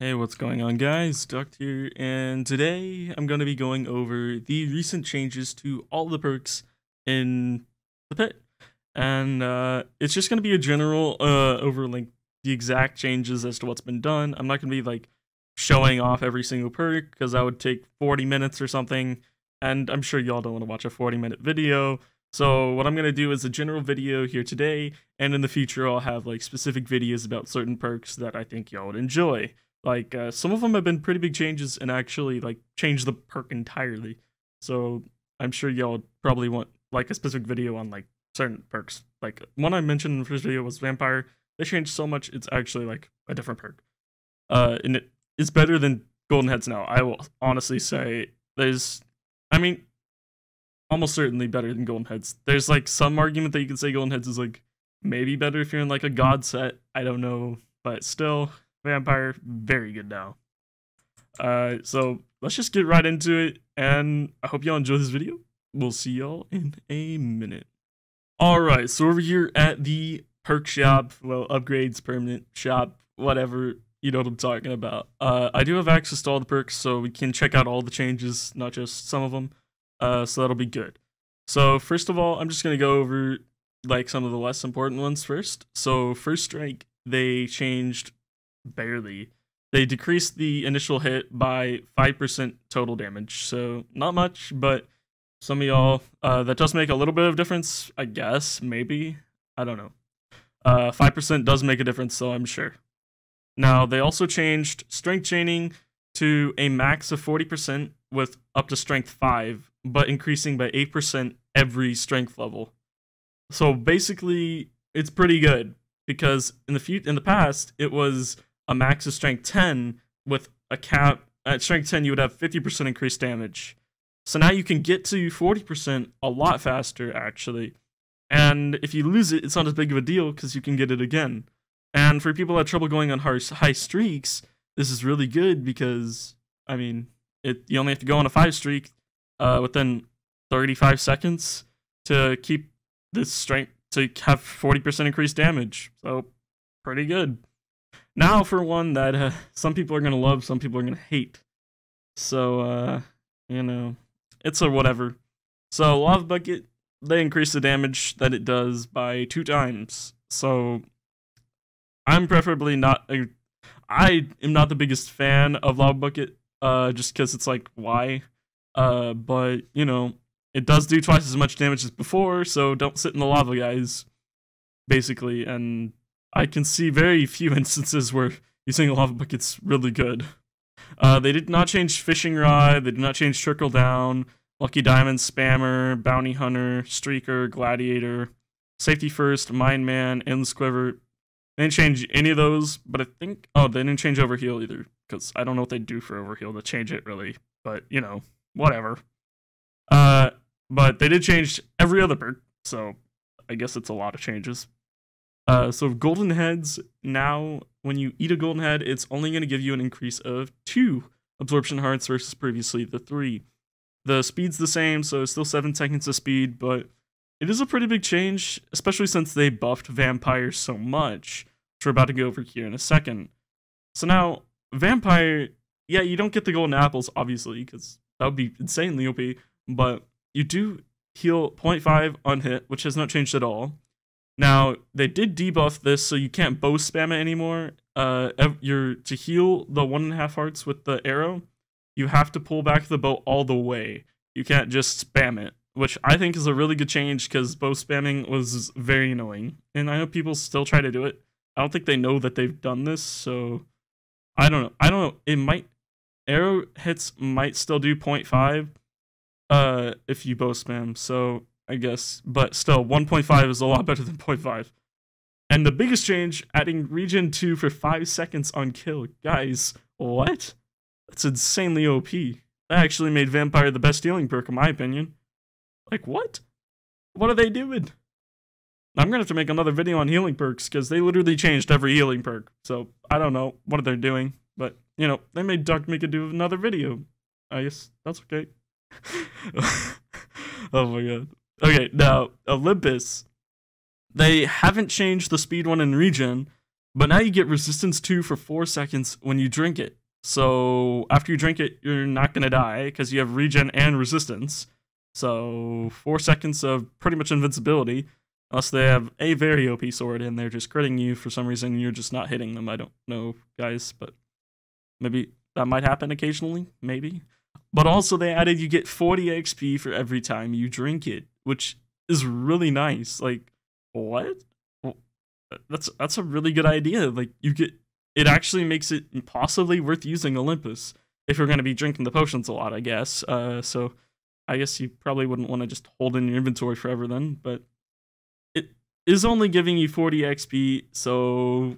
Hey, what's going on, guys? Duct here, and today I'm going to be going over the recent changes to all the perks in the pit. And it's just going to be a general over like the exact changes as to what's been done. I'm not going to be like showing off every single perk because that would take 40 minutes or something, and I'm sure y'all don't want to watch a 40-minute video. So what I'm going to do is a general video here today, and in the future I'll have like specific videos about certain perks that I think y'all would enjoy. Like, some of them have been pretty big changes and actually, like, changed the perk entirely. So, I'm sure y'all probably want, like, a specific video on, like, certain perks. Like, one I mentioned in the first video was Vampire. They changed so much, it's actually, like, a different perk. And it's better than Golden Heads now. I will honestly say almost certainly better than Golden Heads. There's, like, some argument that you could say Golden Heads is, like, maybe better if you're in, like, a God set. I don't know, but still... Vampire, very good now. So let's just get right into it, and I hope y'all enjoy this video. We'll see y'all in a minute. Alright, so over here at the perk shop, well, upgrades, permanent shop, whatever, you know what I'm talking about. I do have access to all the perks, so we can check out all the changes, not just some of them, so that'll be good. So first of all, I'm just going to go over like some of the less important ones first. So First Strike, they changed barely. They decreased the initial hit by 5% total damage, so not much, but some of y'all, that does make a little bit of difference, I guess, maybe, I don't know. 5% does make a difference, so I'm sure. Now, they also changed strength chaining to a max of 40% with up to strength 5, but increasing by 8% every strength level. So basically, it's pretty good, because in the past, it was a max of strength 10 with a cap. At strength 10, you would have 50% increased damage. So now you can get to 40% a lot faster, actually. And if you lose it, it's not as big of a deal because you can get it again. And for people that have trouble going on high streaks, this is really good because, I mean, you only have to go on a 5 streak within 35 seconds to keep this strength, to have 40% increased damage. So, pretty good. Now for one that some people are going to love, some people are going to hate. So, you know, it's a whatever. So, Lava Bucket, they increase the damage that it does by 2 times. So, I'm preferably not... I am not the biggest fan of Lava Bucket, just because it's like, why? But, you know, it does do twice as much damage as before, so don't sit in the lava, guys. Basically, and... I can see very few instances where using a lava bucket's really good. They did not change Fishing Rod, they did not change Trickle Down, Lucky Diamond, Spammer, Bounty Hunter, Streaker, Gladiator, Safety First, Mine Man, and Squiver. They didn't change any of those, but I think... Oh, they didn't change Overheal either, because I don't know what they do for Overheal to change it, really. But, you know, whatever. But they did change every other perk, so I guess it's a lot of changes. So Golden Heads, now, when you eat a Golden Head, it's only going to give you an increase of 2 Absorption Hearts versus previously the 3. The speed's the same, so it's still 7 seconds of speed, but it is a pretty big change, especially since they buffed Vampire so much, which we're about to go over here in a second. So now, Vampire, yeah, you don't get the Golden Apples, obviously, because that would be insanely OP, but you do heal 0.5 on hit, which has not changed at all. Now, they did debuff this, so you can't bow spam it anymore. To heal the 1.5 hearts with the arrow, you have to pull back the bow all the way. You can't just spam it, which I think is a really good change, because bow spamming was very annoying. And I know people still try to do it. I don't think they know that they've done this, so... I don't know. It might... Arrow hits might still do 0.5 if you bow spam, so... I guess, but still, 1.5 is a lot better than 0.5. And the biggest change, adding Regen 2 for 5 seconds on kill. Guys, what? That's insanely OP. That actually made Vampire the best healing perk, in my opinion. Like, what? What are they doing? I'm gonna have to make another video on healing perks, because they literally changed every healing perk. So, I don't know what they're doing, but, you know, they made Ducttapedigger do another video. I guess that's okay. Oh my god. Okay, now, Olympus, they haven't changed the speed 1 in regen, But now you get resistance 2 for 4 seconds when you drink it. So after you drink it, you're not going to die because you have regen and resistance. So 4 seconds of pretty much invincibility. Unless they have a very OP sword and they're just critting you for some reason and you're just not hitting them. I don't know, guys, but maybe that might happen occasionally, maybe. But also they added you get 40 XP for every time you drink it, which is really nice. Like, what? Well, that's a really good idea. Like, it actually makes it possibly worth using Olympus if you're going to be drinking the potions a lot, I guess. So I guess you probably wouldn't want to just hold in your inventory forever then, but it is only giving you 40 XP, so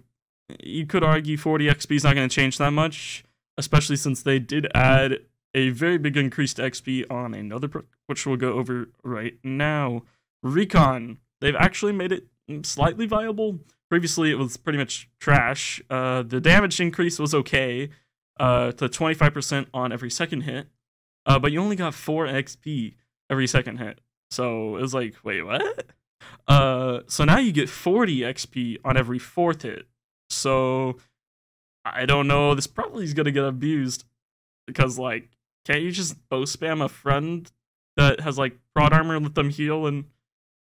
you could argue 40 XP is not going to change that much, especially since they did add a very big increased XP on another perk, which we'll go over right now. Recon. They've actually made it slightly viable. Previously, it was pretty much trash. The damage increase was okay, to 25% on every second hit, but you only got 4 XP every second hit. So it was like, wait, what? So now you get 40 XP on every 4th hit. So I don't know. This probably is gonna get abused because, like, can't you just bow spam a friend that has like prod armor and let them heal? And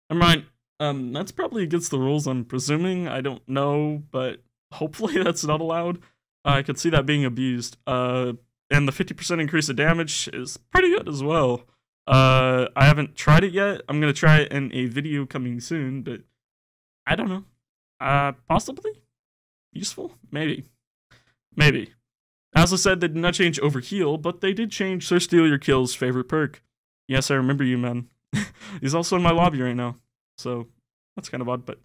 I'm right. That's probably against the rules, I'm presuming. I don't know, but hopefully that's not allowed. I could see that being abused. And the 50% increase of damage is pretty good as well. I haven't tried it yet. I'm gonna try it in a video coming soon, but I don't know. Possibly useful? Maybe. As I said, they did not change overheal, but they did change Sir Steal Your Kill's favorite perk. Yes, I remember you, man. He's also in my lobby right now, so that's kind of odd, but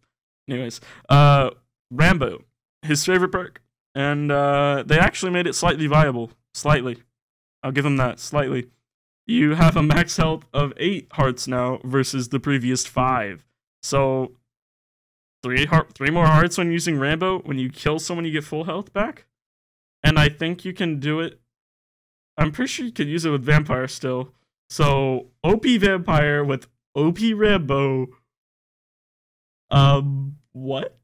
anyways. Rambo, his favorite perk, and they actually made it slightly viable. Slightly. I'll give him that, slightly. You have a max health of 8 hearts now versus the previous 5. So 3 more hearts when using Rambo. When you kill someone, you get full health back. And I think you can do it. I'm pretty sure you could use it with Vampire still. So OP Vampire with OP Rambo. What?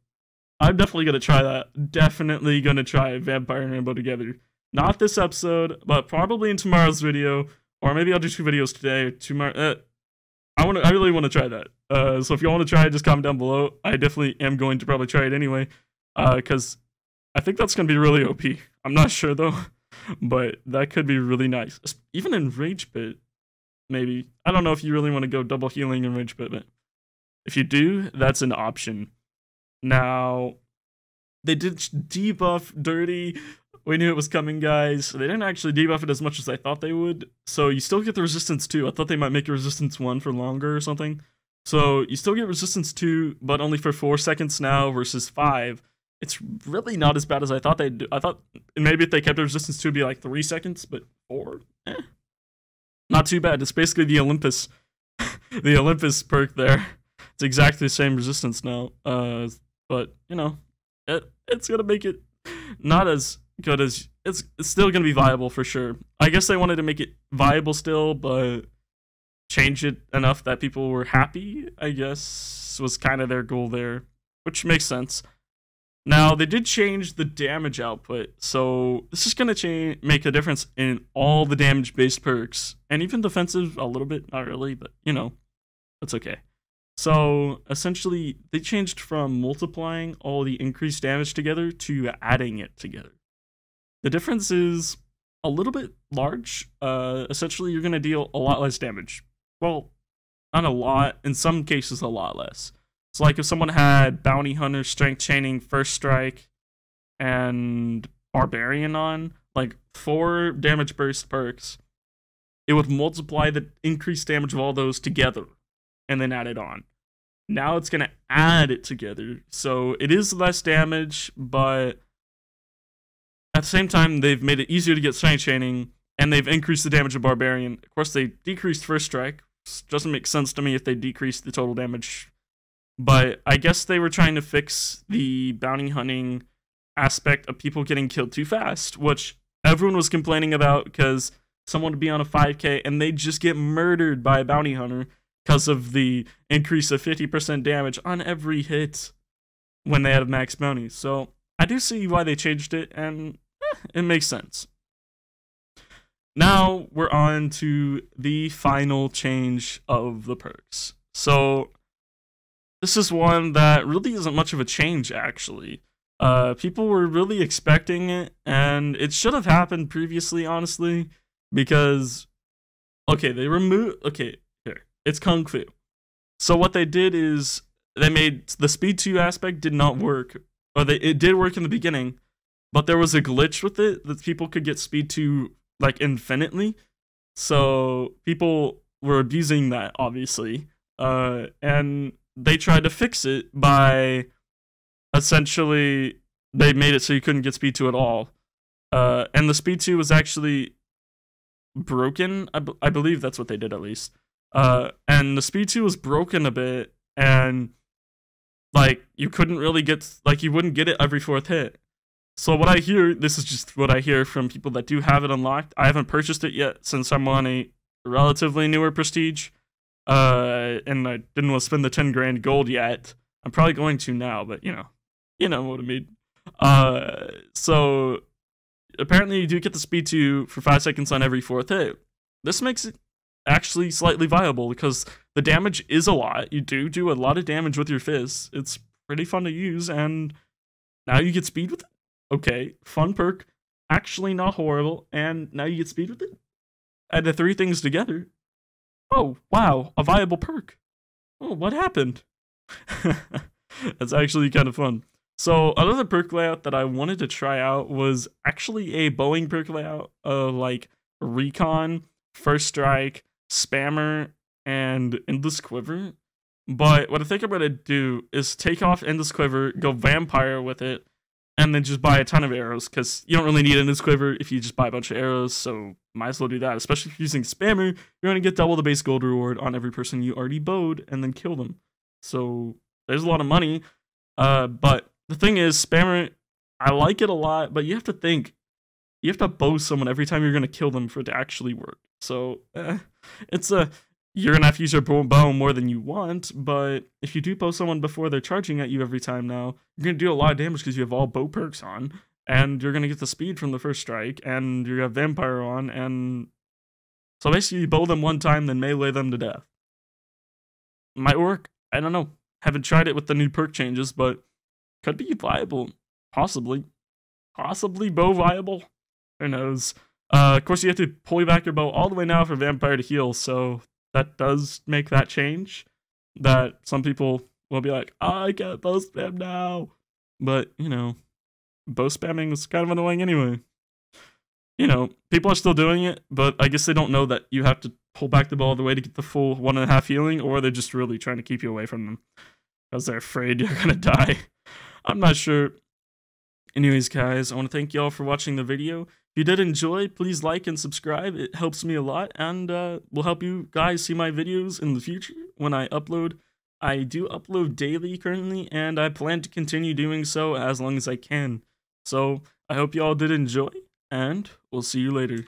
I'm definitely gonna try that. Definitely gonna try Vampire and Rambo together. Not this episode, but probably in tomorrow's video. Or maybe I'll do 2 videos today or tomorrow. I really want to try that. So if you want to try it, just comment down below. I definitely am going to probably try it anyway. Because I think that's going to be really OP. I'm not sure though. But that could be really nice. Even in Rage Pit, maybe. I don't know if you really want to go double healing in Rage Pit, but if you do, that's an option. Now, they did debuff Dirty. We knew it was coming, guys. They didn't actually debuff it as much as I thought they would. So you still get the resistance 2. I thought they might make a resistance 1 for longer or something. So you still get resistance 2, but only for 4 seconds now versus 5. It's really not as bad as I thought they'd do. I thought maybe if they kept the resistance 2, it'd be like 3 seconds, but 4? Not too bad. It's basically the Olympus, the Olympus perk there. It's exactly the same resistance now. But, you know, it's going to make it not as good as it's still gonna be viable for sure. I guess they wanted to make it viable still, but change it enough that people were happy, I guess, was kind of their goal there, which makes sense. Now they did change the damage output, so this is gonna make a difference in all the damage based perks and even defensive a little bit, not really, but you know, that's okay. So essentially they changed from multiplying all the increased damage together to adding it together. The difference is a little bit large. Essentially, you're going to deal a lot less damage. Well, not a lot. In some cases, a lot less. So, like, if someone had Bounty Hunter, Strength Chaining, First Strike, and Barbarian on, like, 4 damage burst perks, it would multiply the increased damage of all those together and then add it on. Now it's going to add it together. So, it is less damage, but at the same time, they've made it easier to get Strength Chaining, and they've increased the damage of Barbarian. Of course, they decreased First Strike. Doesn't make sense to me if they decreased the total damage. But I guess they were trying to fix the bounty hunting aspect of people getting killed too fast, which everyone was complaining about because someone would be on a 5k and they'd just get murdered by a bounty hunter because of the increase of 50% damage on every hit when they had max bounties. So I do see why they changed it, and it makes sense. Now we're on to the final change of the perks. So this is one that really isn't much of a change, actually. People were really expecting it, and it should have happened previously, honestly, because, okay, here, it's Kung Fu. So what they did is, they made, the speed 2 aspect did not work, or it did work in the beginning, but there was a glitch with it, that people could get speed 2, like, infinitely, so people were abusing that, obviously, and they tried to fix it by, essentially, they made it so you couldn't get speed 2 at all, and the speed 2 was actually broken. I believe that's what they did, at least. And the speed 2 was broken a bit, and like you couldn't really get, like, you wouldn't get it every 4th hit. So what I hear, this is just what I hear from people that do have it unlocked. I haven't purchased it yet since I'm on a relatively newer prestige, and I didn't want to spend the 10 grand gold yet. I'm probably going to now, but you know what I mean. So apparently you do get the speed 2 for 5 seconds on every 4th hit. This makes it actually slightly viable because the damage is a lot. You do a lot of damage with your fists. It's pretty fun to use, and now you get speed with it. Okay, fun perk, actually not horrible, and now you get speed with it. Add the 3 things together. Oh, wow, a viable perk. Oh, what happened? That's actually kind of fun. So another perk layout that I wanted to try out was actually a bowing perk layout, like Recon, First Strike, Spammer, and Endless Quiver. But what I think I'm going to do is take off Endless Quiver, go Vampire with it, and then just buy a ton of arrows, because you don't really need Endless Quiver if you just buy a bunch of arrows, so might as well do that. Especially if you're using Spammer, you're going to get double the base gold reward on every person you already bowed, and then kill them. So there's a lot of money, but the thing is, Spammer, I like it a lot, but you have to think, you have to bow someone every time you're going to kill them for it to actually work. So, you're going to have to use your bow more than you want, but if you do bow someone before they're charging at you every time now, you're going to do a lot of damage because you have all bow perks on, and you're going to get the speed from the first strike, and you're going to have Vampire on, and so basically you bow them one time, then melee them to death. Might work. I don't know. Haven't tried it with the new perk changes, but could be viable. Possibly. Possibly bow viable. Who knows? Of course, you have to pull back your bow all the way now for Vampire to heal, so that does make that change. That some people will be like, oh, I can't bow spam now. But, you know, bow spamming is kind of annoying anyway. You know, people are still doing it, but I guess they don't know that you have to pull back the bow all the way to get the full 1.5 healing, or they're just really trying to keep you away from them because they're afraid you're gonna die. I'm not sure. Anyways, guys, I want to thank y'all for watching the video. If you did enjoy, please like and subscribe. It helps me a lot, and will help you guys see my videos in the future when I upload. I do upload daily currently, and I plan to continue doing so as long as I can. So I hope y'all did enjoy, and we'll see you later.